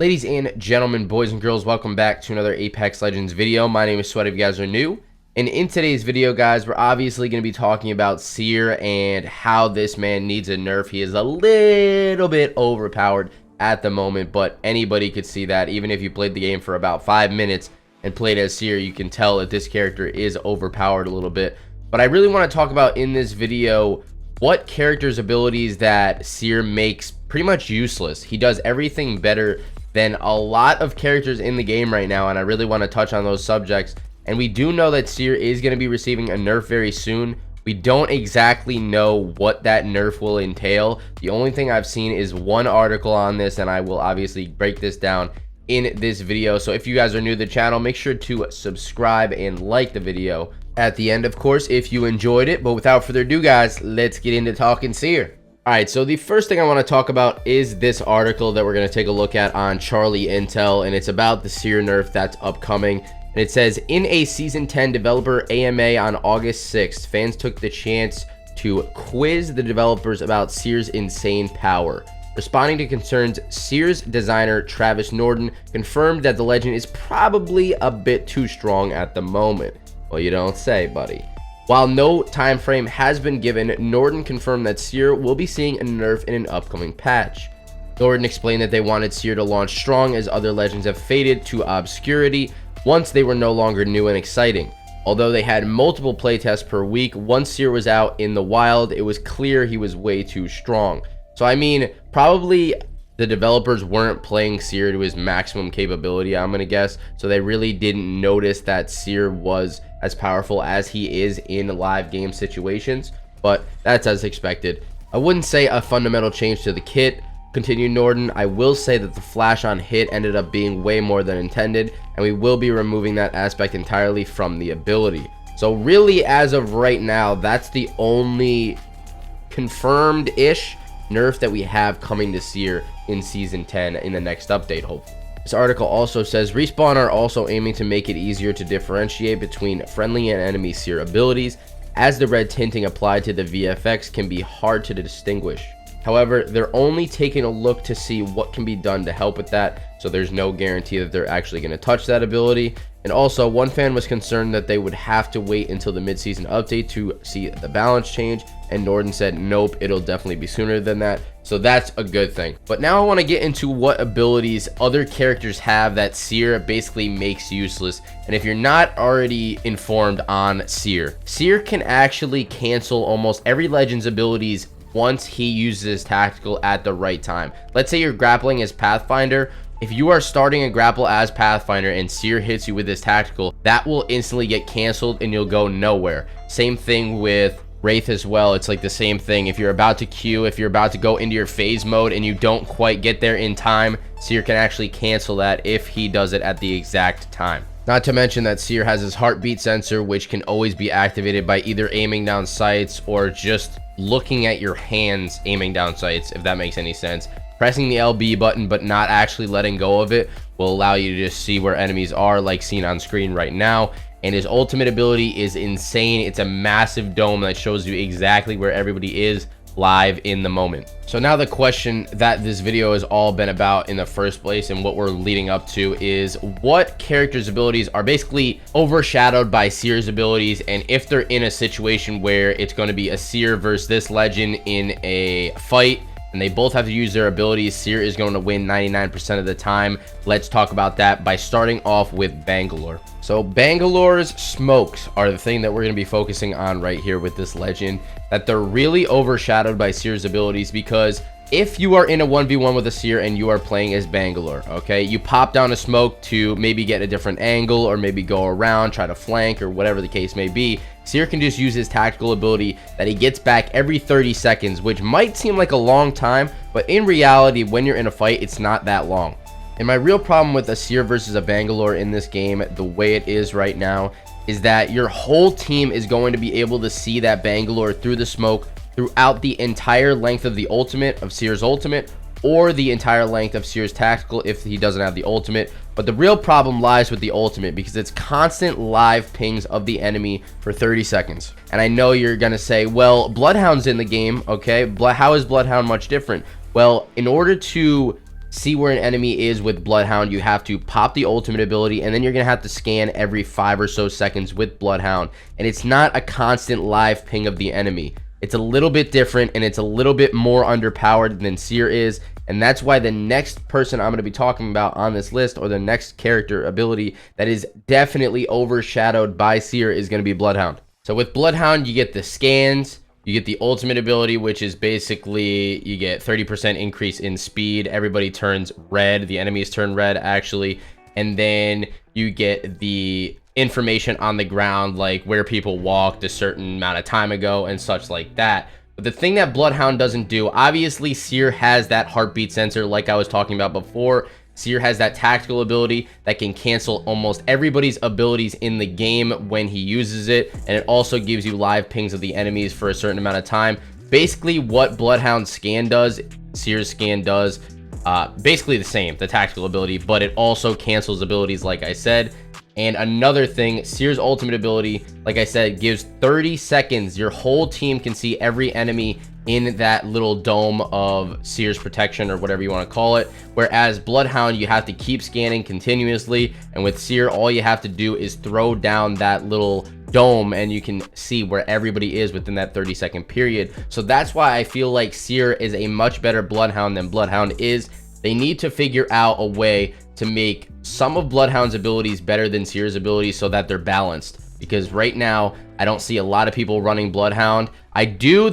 Ladies and gentlemen, boys and girls, welcome back to another Apex Legends video. My name is Sweat if you guys are new. And in today's video, guys, we're obviously going to be talking about Seer and how this man needs a nerf. He is a little bit overpowered at the moment, but anybody could see that. Even if you played the game for about 5 minutes and played as Seer, you can tell that this character is overpowered a little bit. But I really want to talk about in this video what character's abilities that Seer makes pretty much useless. He does everything better than a lot of characters in the game right now, and I really want to touch on those subjects. And we do know that Seer is going to be receiving a nerf very soon. We don't exactly know what that nerf will entail. The only thing I've seen is one article on this, and I will obviously break this down in this video. So if you guys are new to the channel, make sure to subscribe and like the video at the end, of course, if you enjoyed it. But without further ado, guys, let's get into talking Seer. Alright, so the first thing I want to talk about is this article that we're going to take a look at on Charlie Intel, and it's about the Seer nerf that's upcoming. And it says, in a Season 10 developer AMA on August 6th, fans took the chance to quiz the developers about Seer's insane power. Responding to concerns, Seer's designer Travis Norton confirmed that the legend is probably a bit too strong at the moment. Well, you don't say, buddy. While no time frame has been given, Norton confirmed that Seer will be seeing a nerf in an upcoming patch. Norton explained that they wanted Seer to launch strong, as other legends have faded to obscurity once they were no longer new and exciting. Although they had multiple playtests per week, once Seer was out in the wild, it was clear he was way too strong. So I mean, probably the developers weren't playing Seer to his maximum capability, I'm gonna guess, so they really didn't notice that Seer was as powerful as he is in live game situations, but that's as expected. I wouldn't say a fundamental change to the kit, continued Norton. I will say that the flash on hit ended up being way more than intended, and we will be removing that aspect entirely from the ability. So really, as of right now, that's the only confirmed-ish nerf that we have coming to Seer in Season 10 in the next update, hopefully. This article also says, Respawn are also aiming to make it easier to differentiate between friendly and enemy Seer abilities, as the red tinting applied to the VFX can be hard to distinguish. However, they're only taking a look to see what can be done to help with that, so there's no guarantee that they're actually going to touch that ability. And also, one fan was concerned that they would have to wait until the mid-season update to see the balance change, and Norton said nope, it'll definitely be sooner than that, so that's a good thing. But now I want to get into what abilities other characters have that Seer basically makes useless. And if you're not already informed on Seer can actually cancel almost every Legend's abilities once he uses his tactical at the right time. Let's say you're grappling as Pathfinder. If you are starting a grapple as Pathfinder and Seer hits you with this tactical, that will instantly get canceled and you'll go nowhere. Same thing with Wraith as well. It's like the same thing. If you're about to queue, if you're about to go into your phase mode and you don't quite get there in time, Seer can actually cancel that if he does it at the exact time. Not to mention that Seer has his heartbeat sensor, which can always be activated by either aiming down sights or just looking at your hands aiming down sights, if that makes any sense. Pressing the LB button but not actually letting go of it will allow you to just see where enemies are, like seen on screen right now. And his ultimate ability is insane. It's a massive dome that shows you exactly where everybody is live in the moment. So now the question that this video has all been about in the first place, and what we're leading up to, is what characters' abilities are basically overshadowed by Seer's abilities, and if they're in a situation where it's going to be a Seer versus this legend in a fight and they both have to use their abilities, Seer is going to win 99% of the time. Let's talk about that by starting off with Bangalore. So Bangalore's smokes are the thing that we're going to be focusing on right here with this legend, that they're really overshadowed by Seer's abilities, because if you are in a 1v1 with a Seer and you are playing as Bangalore, okay, you pop down a smoke to maybe get a different angle or maybe go around, try to flank, or whatever the case may be. Seer can just use his tactical ability that he gets back every 30 seconds, which might seem like a long time, but in reality, when you're in a fight, it's not that long. And my real problem with a Seer versus a Bangalore in this game, the way it is right now, is that your whole team is going to be able to see that Bangalore through the smoke throughout the entire length of the ultimate, of Seer's ultimate, or the entire length of Seer's tactical if he doesn't have the ultimate. But the real problem lies with the ultimate, because it's constant live pings of the enemy for 30 seconds. And I know you're gonna say, well, Bloodhound's in the game, okay? How is Bloodhound much different? Well, in order to see where an enemy is with Bloodhound, you have to pop the ultimate ability, and then you're going to have to scan every 5 or so seconds with Bloodhound. And it's not a constant live ping of the enemy. It's a little bit different, and it's a little bit more underpowered than Seer is. And that's why the next person I'm going to be talking about on this list, or the next character ability that is definitely overshadowed by Seer, is going to be Bloodhound. So with Bloodhound, you get the scans, you get the ultimate ability, which is basically you get 30% increase in speed. Everybody turns red. The enemies turn red, actually. And then you get the information on the ground, like where people walked a certain amount of time ago and such like that. But the thing that Bloodhound doesn't do, obviously Seer has that heartbeat sensor like I was talking about before. Seer has that tactical ability that can cancel almost everybody's abilities in the game when he uses it, and it also gives you live pings of the enemies for a certain amount of time. Basically what Bloodhound's scan does, Seer's scan does, basically the same, the tactical ability, but it also cancels abilities like I said. And another thing, Seer's ultimate ability, like I said, gives 30 seconds. Your whole team can see every enemy in that little dome of Seer's protection, or whatever you want to call it. Whereas Bloodhound, you have to keep scanning continuously. And with Seer, all you have to do is throw down that little dome and you can see where everybody is within that 30-second period. So that's why I feel like Seer is a much better Bloodhound than Bloodhound is. They need to figure out a way to make some of Bloodhound's abilities better than Seer's abilities so that they're balanced. Because right now, I don't see a lot of people running Bloodhound. I do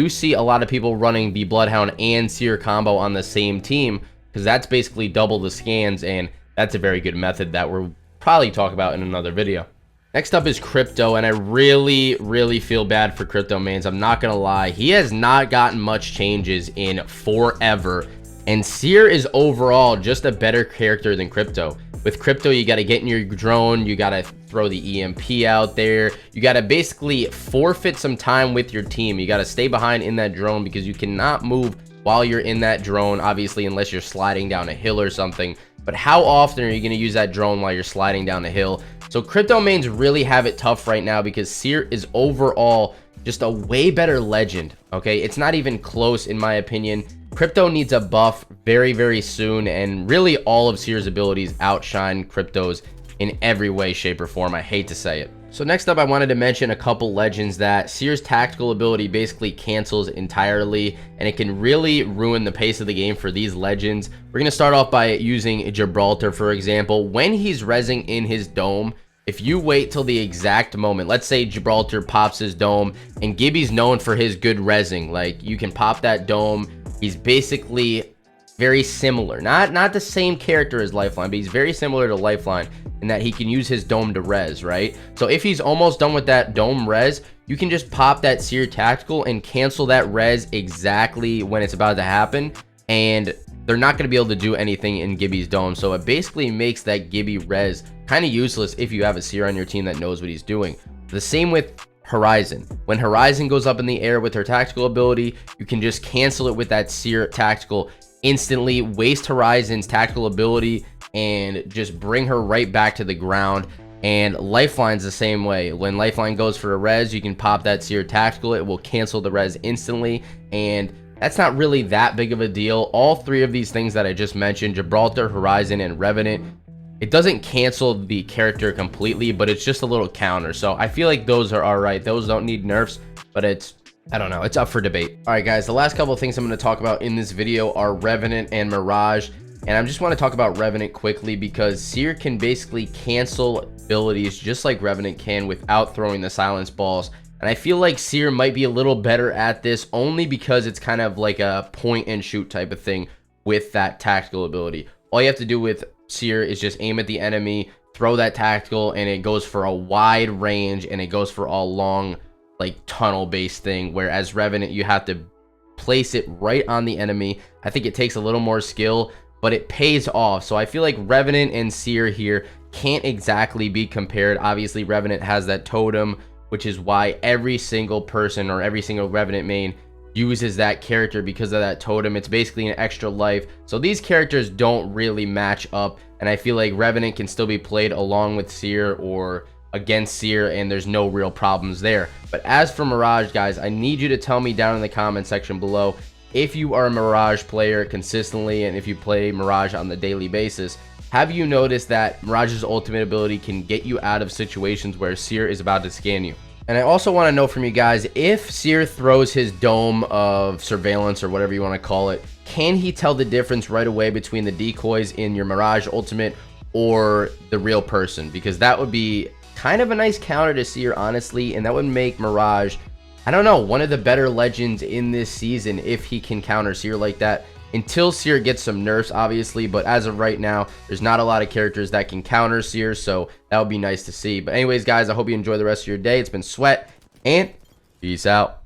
see a lot of people running the Bloodhound and Seer combo on the same team, because that's basically double the scans, and that's a very good method that we'll probably talk about in another video. Next up is Crypto, and I really feel bad for Crypto mains. I'm not gonna lie, he has not gotten much changes in forever. And Seer is overall just a better character than Crypto. With Crypto, you got to get in your drone, you got to throw the EMP out there, you got to basically forfeit some time with your team. You got to stay behind in that drone because you cannot move while you're in that drone, obviously, unless you're sliding down a hill or something. But how often are you going to use that drone while you're sliding down a hill? So Crypto mains really have it tough right now because Seer is overall just a way better legend. Okay, it's not even close in my opinion. Crypto needs a buff very soon, and really all of Seer's abilities outshine Crypto's in every way, shape, or form. I hate to say it. So next up, I wanted to mention a couple legends that Seer's tactical ability basically cancels entirely, and it can really ruin the pace of the game for these legends. We're going to start off by using Gibraltar, for example. When he's rezzing in his dome, if you wait till the exact moment, let's say Gibraltar pops his dome, and Gibby's known for his good rezzing. Like, you can pop that dome. He's basically very similar, not the same character as Lifeline, but he's very similar to Lifeline in that he can use his dome to res, right? So if he's almost done with that dome res, you can just pop that Seer tactical and cancel that res exactly when it's about to happen, and they're not going to be able to do anything in Gibby's dome. So it basically makes that Gibby res kind of useless if you have a Seer on your team that knows what he's doing. The same with Horizon. When Horizon goes up in the air with her tactical ability, you can just cancel it with that Seer tactical instantly, waste Horizon's tactical ability, and just bring her right back to the ground. And Lifeline's the same way. When Lifeline goes for a res, you can pop that Seer tactical. It will cancel the res instantly, and that's not really that big of a deal. All three of these things that I just mentioned, Gibraltar, Horizon, and Revenant, it doesn't cancel the character completely, but it's just a little counter. So I feel like those are all right. Those don't need nerfs, but I don't know, it's up for debate. All right, guys, the last couple of things I'm going to talk about in this video are Revenant and Mirage. And I just want to talk about Revenant quickly because Seer can basically cancel abilities just like Revenant can without throwing the silence balls. And I feel like Seer might be a little better at this only because it's kind of like a point and shoot type of thing with that tactical ability. All you have to do with Seer is just aim at the enemy, throw that tactical, and it goes for a wide range, and it goes for a long, like, tunnel based thing. Whereas Revenant, you have to place it right on the enemy. I think it takes a little more skill, but it pays off. So I feel like Revenant and Seer here can't exactly be compared. Obviously Revenant has that totem, which is why every single person or every single Revenant main uses that character because of that totem. It's basically an extra life. So these characters don't really match up, and I feel like Revenant can still be played along with Seer or against Seer, and there's no real problems there. But as for Mirage, guys, I need you to tell me down in the comment section below if you are a Mirage player consistently and if you play Mirage on the daily basis, have you noticed that Mirage's ultimate ability can get you out of situations where Seer is about to scan you? And I also want to know from you guys, if Seer throws his dome of surveillance or whatever you want to call it, can he tell the difference right away between the decoys in your Mirage ultimate or the real person? Because that would be kind of a nice counter to Seer, honestly, and that would make Mirage, I don't know, one of the better legends in this season if he can counter Seer like that. Until Seer gets some nerfs, obviously, but as of right now, there's not a lot of characters that can counter Seer, so that would be nice to see. But anyways, guys, I hope you enjoy the rest of your day. It's been Sweat, and peace out.